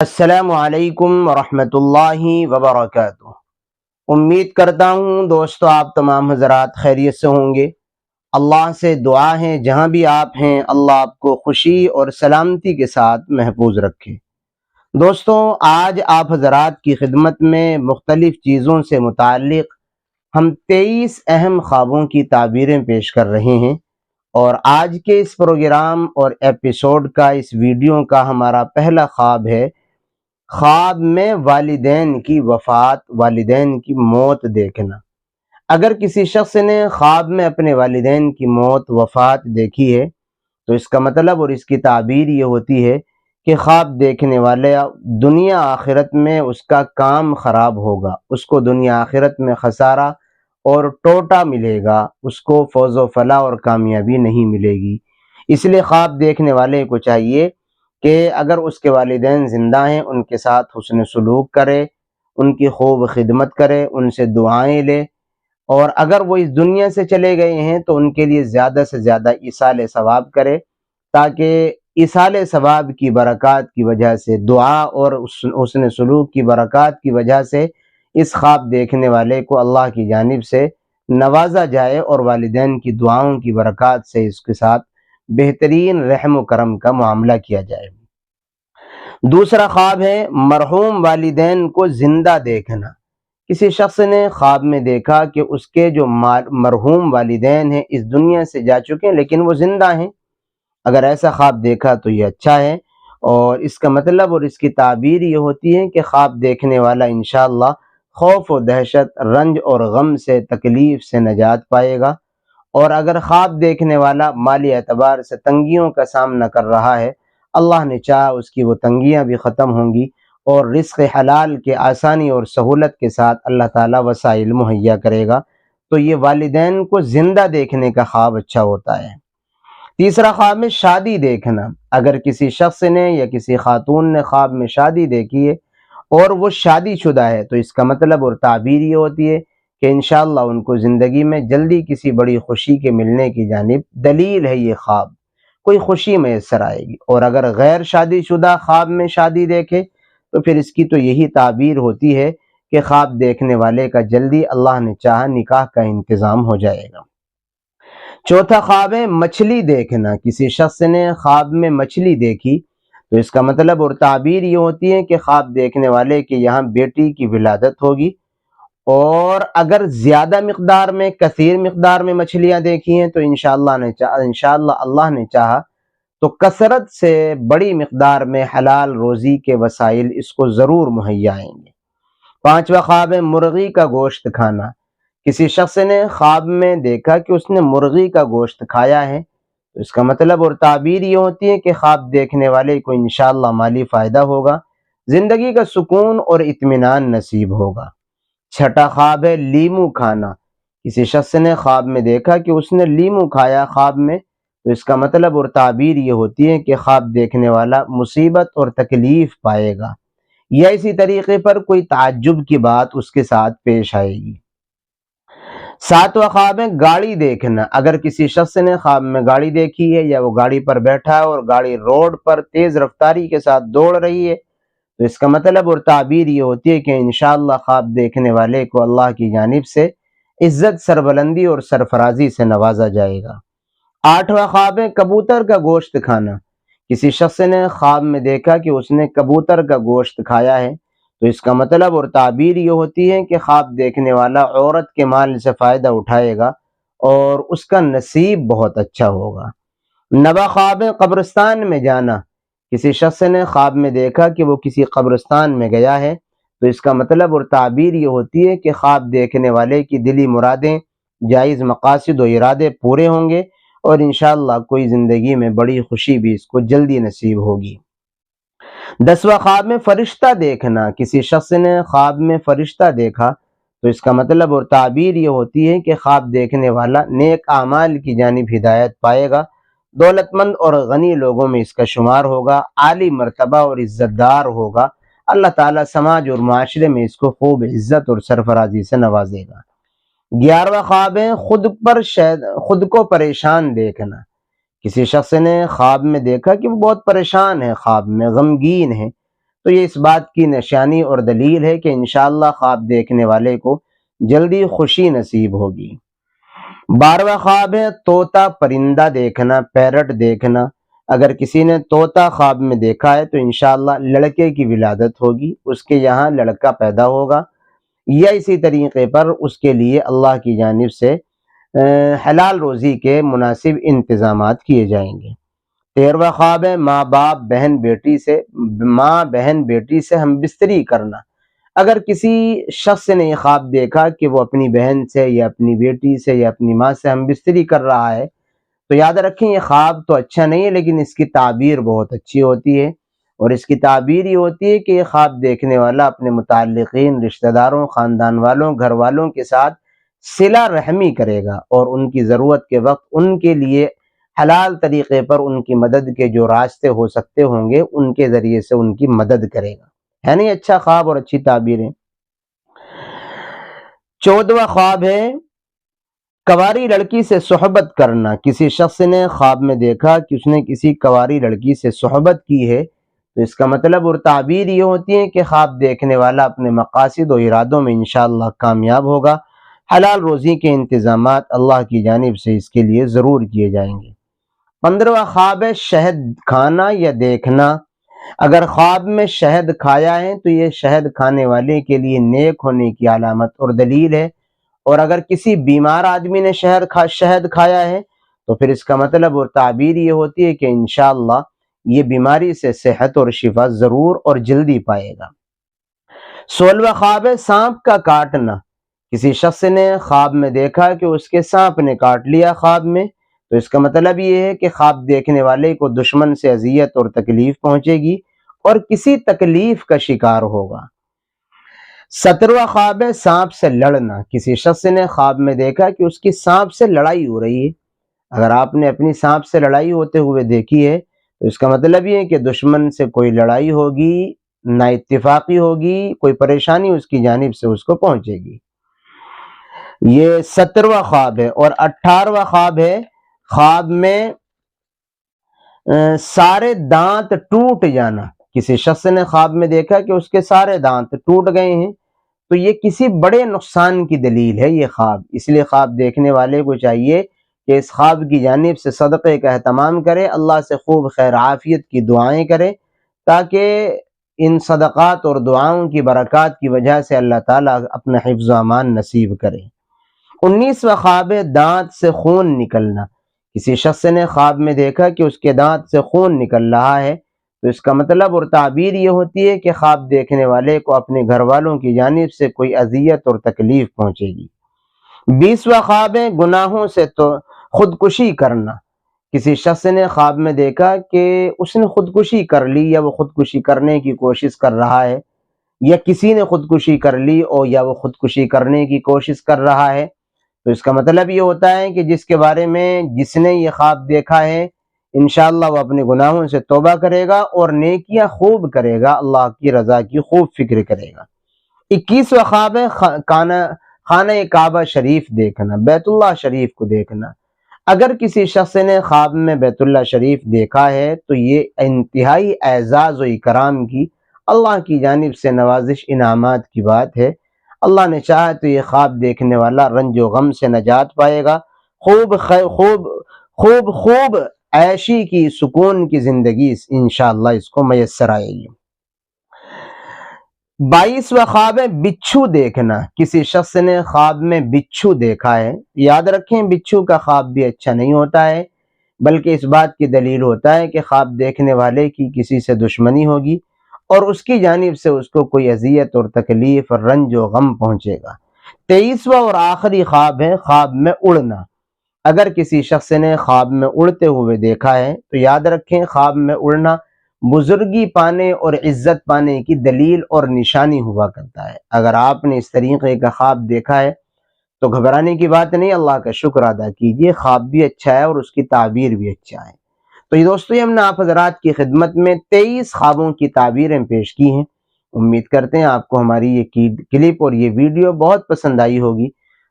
السلام علیکم ورحمۃ اللہ وبرکاتہ۔ امید کرتا ہوں دوستو آپ تمام حضرات خیریت سے ہوں گے۔ اللہ سے دعا ہے جہاں بھی آپ ہیں اللہ آپ کو خوشی اور سلامتی کے ساتھ محفوظ رکھے۔ دوستو آج آپ حضرات کی خدمت میں مختلف چیزوں سے متعلق ہم 23 اہم خوابوں کی تعبیریں پیش کر رہے ہیں، اور آج کے اس پروگرام اور ایپیسوڈ کا اس ویڈیو کا ہمارا پہلا خواب ہے خواب میں والدین کی وفات، والدین کی موت دیکھنا۔ اگر کسی شخص نے خواب میں اپنے والدین کی موت، وفات دیکھی ہے تو اس کا مطلب اور اس کی تعبیر یہ ہوتی ہے کہ خواب دیکھنے والے دنیا آخرت میں اس کا کام خراب ہوگا، اس کو دنیا آخرت میں خسارہ اور ٹوٹا ملے گا، اس کو فوز و فلاح اور کامیابی نہیں ملے گی۔ اس لیے خواب دیکھنے والے کو چاہیے کہ اگر اس کے والدین زندہ ہیں ان کے ساتھ حسن سلوک کرے، ان کی خوب خدمت کرے، ان سے دعائیں لے، اور اگر وہ اس دنیا سے چلے گئے ہیں تو ان کے لیے زیادہ سے زیادہ ایصال ثواب کرے، تاکہ ایصال ثواب کی برکات کی وجہ سے، دعا اور حسن سلوک کی برکات کی وجہ سے اس خواب دیکھنے والے کو اللہ کی جانب سے نوازا جائے اور والدین کی دعاؤں کی برکات سے اس کے ساتھ بہترین رحم و کرم کا معاملہ کیا جائے۔ دوسرا خواب ہے مرحوم والدین کو زندہ دیکھنا۔ کسی شخص نے خواب میں دیکھا کہ اس کے جو مرحوم والدین ہیں اس دنیا سے جا چکے ہیں لیکن وہ زندہ ہیں۔ اگر ایسا خواب دیکھا تو یہ اچھا ہے، اور اس کا مطلب اور اس کی تعبیر یہ ہوتی ہے کہ خواب دیکھنے والا انشاءاللہ خوف و دہشت، رنج اور غم سے، تکلیف سے نجات پائے گا۔ اور اگر خواب دیکھنے والا مالی اعتبار سے تنگیوں کا سامنا کر رہا ہے، اللہ نے چاہا اس کی وہ تنگیاں بھی ختم ہوں گی، اور رزق حلال کے آسانی اور سہولت کے ساتھ اللہ تعالیٰ وسائل مہیا کرے گا۔ تو یہ والدین کو زندہ دیکھنے کا خواب اچھا ہوتا ہے۔ تیسرا خواب میں شادی دیکھنا۔ اگر کسی شخص نے یا کسی خاتون نے خواب میں شادی دیکھی ہے اور وہ شادی شدہ ہے تو اس کا مطلب اور تعبیر یہ ہوتی ہے کہ انشاءاللہ ان کو زندگی میں جلدی کسی بڑی خوشی کے ملنے کی جانب دلیل ہے یہ خواب، کوئی خوشی میسر آئے گی۔ اور اگر غیر شادی شدہ خواب میں شادی دیکھے تو پھر اس کی تو یہی تعبیر ہوتی ہے کہ خواب دیکھنے والے کا جلدی اللہ نے چاہا نکاح کا انتظام ہو جائے گا۔ چوتھا خواب ہے مچھلی دیکھنا۔ کسی شخص نے خواب میں مچھلی دیکھی تو اس کا مطلب اور تعبیر یہ ہوتی ہے کہ خواب دیکھنے والے کے یہاں بیٹی کی ولادت ہوگی، اور اگر زیادہ مقدار میں، کثیر مقدار میں مچھلیاں دیکھی ہیں تو انشاءاللہ اللہ نے چاہا تو کثرت سے بڑی مقدار میں حلال روزی کے وسائل اس کو ضرور مہیا آئیں گے۔ پانچواں خواب ہے مرغی کا گوشت کھانا۔ کسی شخص نے خواب میں دیکھا کہ اس نے مرغی کا گوشت کھایا ہے تو اس کا مطلب اور تعبیر یہ ہوتی ہے کہ خواب دیکھنے والے کو انشاءاللہ مالی فائدہ ہوگا، زندگی کا سکون اور اطمینان نصیب ہوگا۔ چھٹا خواب ہے لیمو کھانا۔ کسی شخص نے خواب میں دیکھا کہ اس نے لیمو کھایا خواب میں تو اس کا مطلب اور تعبیر یہ ہوتی ہے کہ خواب دیکھنے والا مصیبت اور تکلیف پائے گا، یا اسی طریقے پر کوئی تعجب کی بات اس کے ساتھ پیش آئے گی۔ ساتواں خواب ہے گاڑی دیکھنا۔ اگر کسی شخص نے خواب میں گاڑی دیکھی ہے یا وہ گاڑی پر بیٹھا ہے اور گاڑی روڈ پر تیز رفتاری کے ساتھ دوڑ رہی ہے تو اس کا مطلب اور تعبیر یہ ہوتی ہے کہ انشاءاللہ خواب دیکھنے والے کو اللہ کی جانب سے عزت، سربلندی اور سرفرازی سے نوازا جائے گا۔ آٹھواں خواب ہے کبوتر کا گوشت کھانا۔ کسی شخص نے خواب میں دیکھا کہ اس نے کبوتر کا گوشت کھایا ہے تو اس کا مطلب اور تعبیر یہ ہوتی ہے کہ خواب دیکھنے والا عورت کے مال سے فائدہ اٹھائے گا اور اس کا نصیب بہت اچھا ہوگا۔ نواں خواب ہے قبرستان میں جانا۔ کسی شخص نے خواب میں دیکھا کہ وہ کسی قبرستان میں گیا ہے تو اس کا مطلب اور تعبیر یہ ہوتی ہے کہ خواب دیکھنے والے کی دلی مرادیں، جائز مقاصد و ارادے پورے ہوں گے، اور انشاءاللہ کوئی زندگی میں بڑی خوشی بھی اس کو جلدی نصیب ہوگی۔ 10واں خواب میں فرشتہ دیکھنا۔ کسی شخص نے خواب میں فرشتہ دیکھا تو اس کا مطلب اور تعبیر یہ ہوتی ہے کہ خواب دیکھنے والا نیک اعمال کی جانب ہدایت پائے گا، دولت مند اور غنی لوگوں میں اس کا شمار ہوگا، عالی مرتبہ اور عزت دار ہوگا، اللہ تعالیٰ سماج اور معاشرے میں اس کو خوب عزت اور سرفرازی سے نوازے گا۔ 11واں خواب ہے خود کو پریشان دیکھنا۔ کسی شخص نے خواب میں دیکھا کہ وہ بہت پریشان ہے، خواب میں غمگین ہے تو یہ اس بات کی نشانی اور دلیل ہے کہ انشاءاللہ خواب دیکھنے والے کو جلدی خوشی نصیب ہوگی۔ 12واں خواب ہے طوطا پرندہ دیکھنا، پیرٹ دیکھنا۔ اگر کسی نے طوطا خواب میں دیکھا ہے تو انشاءاللہ لڑکے کی ولادت ہوگی، اس کے یہاں لڑکا پیدا ہوگا، یا اسی طریقے پر اس کے لیے اللہ کی جانب سے حلال روزی کے مناسب انتظامات کیے جائیں گے۔ 13واں خواب ہے ماں بہن بیٹی سے ہم بستری کرنا۔ اگر کسی شخص نے یہ خواب دیکھا کہ وہ اپنی بہن سے یا اپنی بیٹی سے یا اپنی ماں سے ہم بستری کر رہا ہے تو یاد رکھیں یہ خواب تو اچھا نہیں ہے، لیکن اس کی تعبیر بہت اچھی ہوتی ہے، اور اس کی تعبیر یہ ہوتی ہے کہ یہ خواب دیکھنے والا اپنے متعلقین، رشتہ داروں، خاندان والوں، گھر والوں کے ساتھ صلہ رحمی کرے گا، اور ان کی ضرورت کے وقت ان کے لیے حلال طریقے پر ان کی مدد کے جو راستے ہو سکتے ہوں گے ان کے ذریعے سے ان کی مدد کرے گا۔ ہے نہیں اچھا خواب اور اچھی تعبیریں؟ 14واں خواب ہے کنواری لڑکی سے صحبت کرنا۔ کسی شخص نے خواب میں دیکھا کہ اس نے کسی کنواری لڑکی سے صحبت کی ہے تو اس کا مطلب اور تعبیر یہ ہوتی ہے کہ خواب دیکھنے والا اپنے مقاصد و ارادوں میں انشاءاللہ کامیاب ہوگا، حلال روزی کے انتظامات اللہ کی جانب سے اس کے لیے ضرور کیے جائیں گے۔ 15واں خواب ہے شہد کھانا یا دیکھنا۔ اگر خواب میں شہد کھایا ہے تو یہ شہد کھانے والے کے لیے نیک ہونے کی علامت اور دلیل ہے، اور اگر کسی بیمار آدمی نے شہد کھایا ہے تو پھر اس کا مطلب اور تعبیر یہ ہوتی ہے کہ انشاءاللہ یہ بیماری سے صحت اور شفا ضرور اور جلدی پائے گا۔ 16واں خواب ہے سانپ کا کاٹنا۔ کسی شخص نے خواب میں دیکھا کہ اس کے سانپ نے کاٹ لیا خواب میں تو اس کا مطلب یہ ہے کہ خواب دیکھنے والے کو دشمن سے اذیت اور تکلیف پہنچے گی اور کسی تکلیف کا شکار ہوگا۔ 17واں خواب ہے سانپ سے لڑنا۔ کسی شخص نے خواب میں دیکھا کہ اس کی سانپ سے لڑائی ہو رہی ہے۔ اگر آپ نے اپنی سانپ سے لڑائی ہوتے ہوئے دیکھی ہے تو اس کا مطلب یہ ہے کہ دشمن سے کوئی لڑائی ہوگی، نا اتفاقی ہوگی، کوئی پریشانی اس کی جانب سے اس کو پہنچے گی۔ یہ 17واں خواب ہے۔ اور 18واں خواب ہے خواب میں سارے دانت ٹوٹ جانا۔ کسی شخص نے خواب میں دیکھا کہ اس کے سارے دانت ٹوٹ گئے ہیں تو یہ کسی بڑے نقصان کی دلیل ہے یہ خواب، اس لیے خواب دیکھنے والے کو چاہیے کہ اس خواب کی جانب سے صدقے کا اہتمام کرے، اللہ سے خوب خیر عافیت کی دعائیں کرے تاکہ ان صدقات اور دعاؤں کی برکات کی وجہ سے اللہ تعالیٰ اپنا حفظ و امان نصیب کرے۔ 19واں خواب ہے دانت سے خون نکلنا۔ کسی شخص نے خواب میں دیکھا کہ اس کے دانت سے خون نکل رہا ہے تو اس کا مطلب اور تعبیر یہ ہوتی ہے کہ خواب دیکھنے والے کو اپنے گھر والوں کی جانب سے کوئی اذیت اور تکلیف پہنچے گی۔ 20واں خواب ہے گناہوں سے تو خودکشی کرنا۔ کسی شخص نے خواب میں دیکھا کہ اس نے خودکشی کر لی یا وہ خودکشی کرنے کی کوشش کر رہا ہے، یا کسی نے خودکشی کر لی اور یا وہ خودکشی کرنے کی کوشش کر رہا ہے تو اس کا مطلب یہ ہوتا ہے کہ جس کے بارے میں جس نے یہ خواب دیکھا ہے انشاءاللہ وہ اپنے گناہوں سے توبہ کرے گا اور نیکیاں خوب کرے گا، اللہ کی رضا کی خوب فکر کرے گا۔ 21واں خواب ہے خانہ کعبہ شریف دیکھنا، بیت اللہ شریف کو دیکھنا۔ اگر کسی شخص نے خواب میں بیت اللہ شریف دیکھا ہے تو یہ انتہائی اعزاز و اکرام کی اللہ کی جانب سے نوازش انعامات کی بات ہے۔ اللہ نے چاہا تو یہ خواب دیکھنے والا رنج و غم سے نجات پائے گا، خوب عیشی کی، سکون کی زندگی انشاءاللہ اس کو میسر آئے گی۔ 22واں خواب ہے بچھو دیکھنا۔ کسی شخص نے خواب میں بچھو دیکھا ہے، یاد رکھیں بچھو کا خواب بھی اچھا نہیں ہوتا ہے، بلکہ اس بات کی دلیل ہوتا ہے کہ خواب دیکھنے والے کی کسی سے دشمنی ہوگی اور اس کی جانب سے اس کو کوئی اذیت اور تکلیف اور رنج و غم پہنچے گا۔ 23واں اور آخری خواب ہے خواب میں اڑنا۔ اگر کسی شخص نے خواب میں اڑتے ہوئے دیکھا ہے تو یاد رکھیں خواب میں اڑنا بزرگی پانے اور عزت پانے کی دلیل اور نشانی ہوا کرتا ہے۔ اگر آپ نے اس طریقے کا خواب دیکھا ہے تو گھبرانے کی بات نہیں، اللہ کا شکر ادا کیجئے، خواب بھی اچھا ہے اور اس کی تعبیر بھی اچھا ہے۔ تو یہ دوستو ہم نے آپ حضرات کی خدمت میں 23 خوابوں کی تعبیریں پیش کی ہیں۔ امید کرتے ہیں آپ کو ہماری یہ کلپ اور یہ ویڈیو بہت پسند آئی ہوگی۔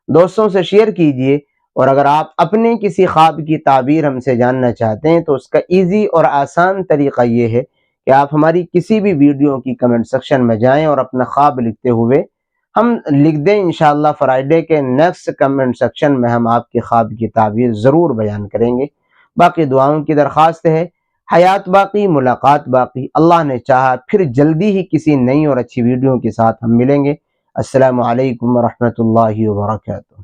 دوستوں سے شیئر کیجئے، اور اگر آپ اپنے کسی خواب کی تعبیر ہم سے جاننا چاہتے ہیں تو اس کا ایزی اور آسان طریقہ یہ ہے کہ آپ ہماری کسی بھی ویڈیو کی کمنٹ سیکشن میں جائیں اور اپنا خواب لکھتے ہوئے ہم لکھ دیں، انشاءاللہ فرائیڈے کے نیکسٹ کمنٹ سیکشن میں ہم آپ کے خواب کی تعبیر ضرور بیان کریں گے۔ باقی دعاؤں کی درخواست ہے، حیات باقی ملاقات باقی، اللہ نے چاہا پھر جلدی ہی کسی نئی اور اچھی ویڈیو کے ساتھ ہم ملیں گے۔ السلام علیکم ورحمۃ اللہ وبرکاتہ۔